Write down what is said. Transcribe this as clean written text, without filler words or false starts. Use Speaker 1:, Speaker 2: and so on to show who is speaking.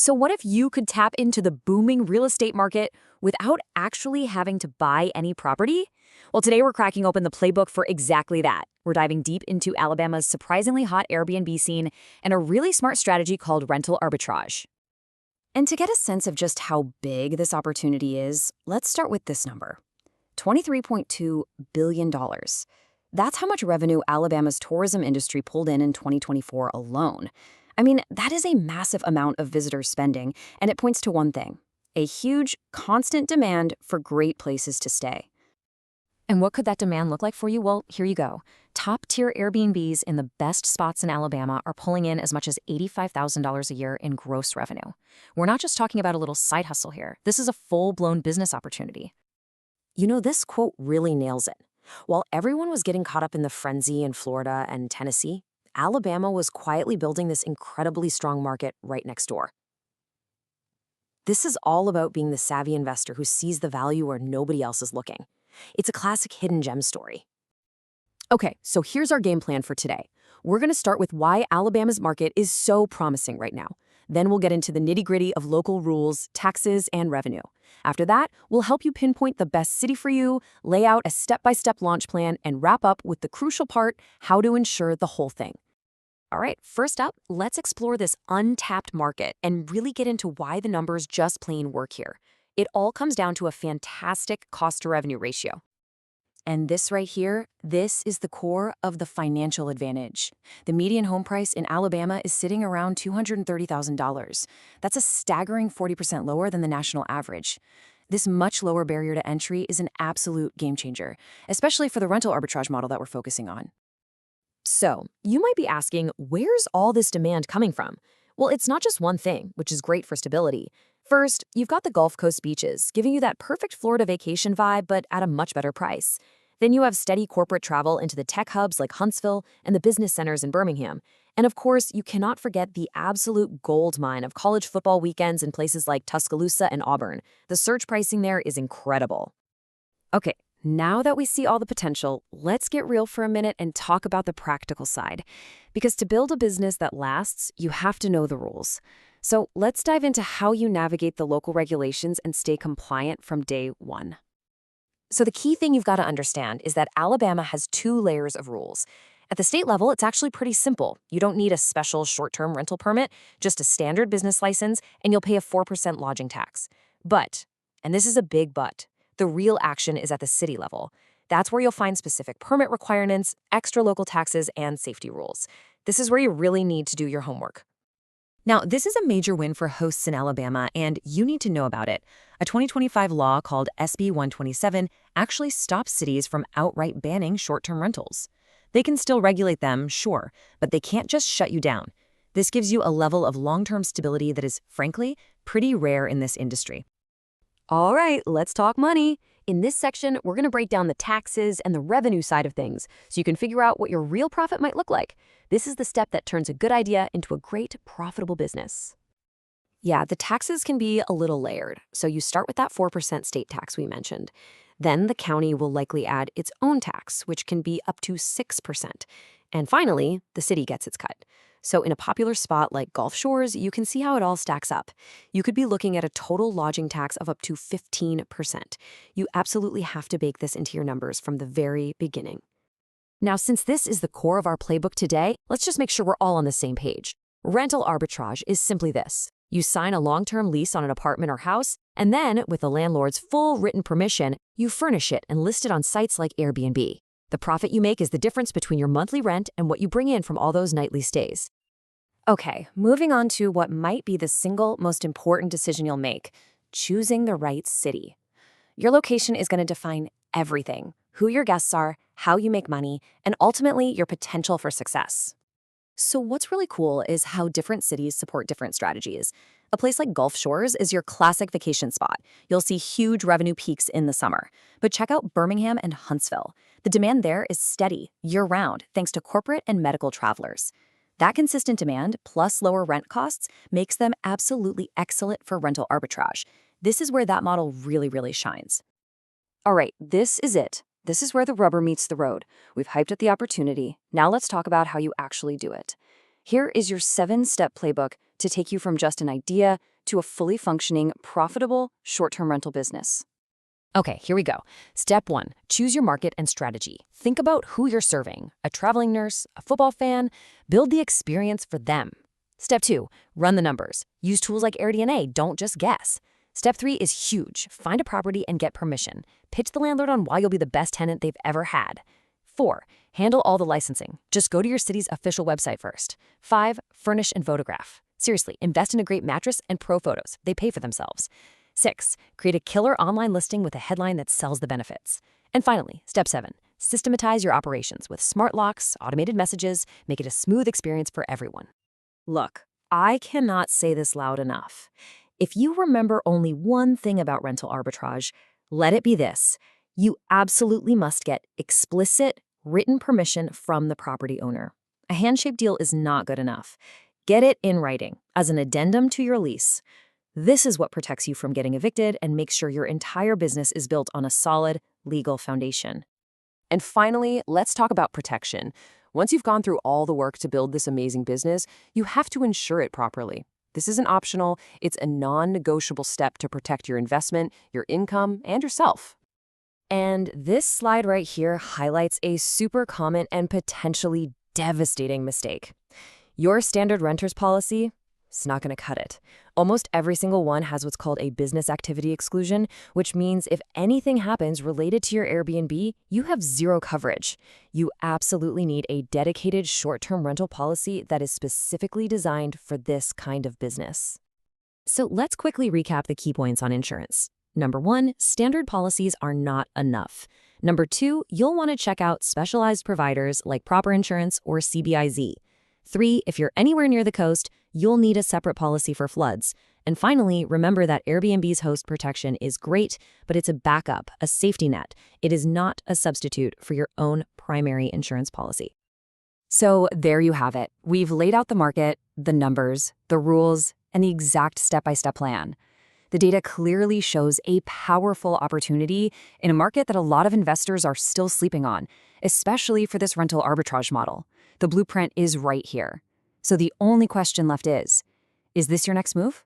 Speaker 1: So what if you could tap into the booming real estate market without actually having to buy any property? Well, today we're cracking open the playbook for exactly that. We're diving deep into Alabama's surprisingly hot Airbnb scene and a really smart strategy called rental arbitrage. And to get a sense of just how big this opportunity is, let's start with this number. $23.2 billion. That's how much revenue Alabama's tourism industry pulled in 2024 alone. I mean, that is a massive amount of visitor spending, and it points to one thing: a huge, constant demand for great places to stay. And what could that demand look like for you? Well, here you go. Top-tier Airbnbs in the best spots in Alabama are pulling in as much as $85,000 a year in gross revenue. We're not just talking about a little side hustle here. This is a full-blown business opportunity. You know, this quote really nails it. While everyone was getting caught up in the frenzy in Florida and Tennessee, Alabama was quietly building this incredibly strong market right next door. This is all about being the savvy investor who sees the value where nobody else is looking. It's a classic hidden gem story. Okay, so here's our game plan for today. We're going to start with why Alabama's market is so promising right now. Then we'll get into the nitty-gritty of local rules, taxes, and revenue. After that, we'll help you pinpoint the best city for you, lay out a step-by-step launch plan, and wrap up with the crucial part: how to ensure the whole thing. All right, first up, let's explore this untapped market and really get into why the numbers just plain work here. It all comes down to a fantastic cost-to-revenue ratio. And this right here, this is the core of the financial advantage. The median home price in Alabama is sitting around $230,000. That's a staggering 40% lower than the national average. This much lower barrier to entry is an absolute game changer, especially for the rental arbitrage model that we're focusing on. So, you might be asking, where's all this demand coming from? Well, it's not just one thing, which is great for stability. First, you've got the Gulf Coast beaches, giving you that perfect Florida vacation vibe, but at a much better price. Then you have steady corporate travel into the tech hubs like Huntsville and the business centers in Birmingham. And of course, you cannot forget the absolute gold mine of college football weekends in places like Tuscaloosa and Auburn. The surge pricing there is incredible. Okay, now that we see all the potential, let's get real for a minute and talk about the practical side. Because to build a business that lasts, you have to know the rules. So let's dive into how you navigate the local regulations and stay compliant from day one. So the key thing you've got to understand is that Alabama has two layers of rules. At the state level, it's actually pretty simple. You don't need a special short-term rental permit, just a standard business license, and you'll pay a 4% lodging tax. But, and this is a big but, the real action is at the city level. That's where you'll find specific permit requirements, extra local taxes, and safety rules. This is where you really need to do your homework. Now, this is a major win for hosts in Alabama, and you need to know about it. A 2025 law called SB 127 actually stops cities from outright banning short-term rentals. They can still regulate them, sure, but they can't just shut you down. This gives you a level of long-term stability that is, frankly, pretty rare in this industry. All right, let's talk money. In this section, we're going to break down the taxes and the revenue side of things so you can figure out what your real profit might look like. This is the step that turns a good idea into a great, profitable business. Yeah, the taxes can be a little layered. So you start with that 4% state tax we mentioned. Then the county will likely add its own tax, which can be up to 6%. And finally, the city gets its cut. So in a popular spot like Gulf Shores, you can see how it all stacks up. You could be looking at a total lodging tax of up to 15%. You absolutely have to bake this into your numbers from the very beginning. Now, since this is the core of our playbook today, let's just make sure we're all on the same page. Rental arbitrage is simply this. You sign a long-term lease on an apartment or house, and then, with the landlord's full written permission, you furnish it and list it on sites like Airbnb. The profit you make is the difference between your monthly rent and what you bring in from all those nightly stays. Okay, moving on to what might be the single most important decision you'll make: choosing the right city. Your location is going to define everything: who your guests are, how you make money, and ultimately your potential for success. So what's really cool is how different cities support different strategies. A place like Gulf Shores is your classic vacation spot. You'll see huge revenue peaks in the summer. But check out Birmingham and Huntsville. The demand there is steady, year-round, thanks to corporate and medical travelers. That consistent demand, plus lower rent costs, makes them absolutely excellent for rental arbitrage. This is where that model really shines. All right, this is it. This is where the rubber meets the road. We've hyped up the opportunity. Now let's talk about how you actually do it. Here is your 7-step playbook to take you from just an idea to a fully functioning, profitable, short-term rental business. Okay, here we go. Step 1, choose your market and strategy. Think about who you're serving, a traveling nurse, a football fan. Build the experience for them. Step 2, run the numbers. Use tools like Airbnb, don't just guess. Step 3 is huge. Find a property and get permission. Pitch the landlord on why you'll be the best tenant they've ever had. 4, handle all the licensing. Just go to your city's official website first. 5, furnish and photograph. Seriously, invest in a great mattress and pro photos. They pay for themselves. 6, create a killer online listing with a headline that sells the benefits. And finally, step 7, systematize your operations with smart locks, automated messages, make it a smooth experience for everyone. Look, I cannot say this loud enough. If you remember only one thing about rental arbitrage, let it be this. You absolutely must get explicit, written permission from the property owner. A handshake deal is not good enough. Get it in writing, as an addendum to your lease. This is what protects you from getting evicted and makes sure your entire business is built on a solid, legal foundation.
Speaker 2: And finally, let's talk about protection. Once you've gone through all the work to build this amazing business, you have to insure it properly. This isn't optional, it's a non-negotiable step to protect your investment, your income, and yourself.
Speaker 1: And this slide right here highlights a super common and potentially devastating mistake. Your standard renter's policy, it's not going to cut it. Almost every single one has what's called a business activity exclusion, which means if anything happens related to your Airbnb, you have zero coverage. You absolutely need a dedicated short-term rental policy that is specifically designed for this kind of business. So let's quickly recap the key points on insurance. Number 1, standard policies are not enough. Number 2, you'll want to check out specialized providers like Proper Insurance or CBIZ. 3, if you're anywhere near the coast, you'll need a separate policy for floods. And finally, remember that Airbnb's host protection is great, but it's a backup, a safety net. It is not a substitute for your own primary insurance policy. So there you have it. We've laid out the market, the numbers, the rules, and the exact step-by-step plan. The data clearly shows a powerful opportunity in a market that a lot of investors are still sleeping on, especially for this rental arbitrage model. The blueprint is right here. So the only question left is this your next move?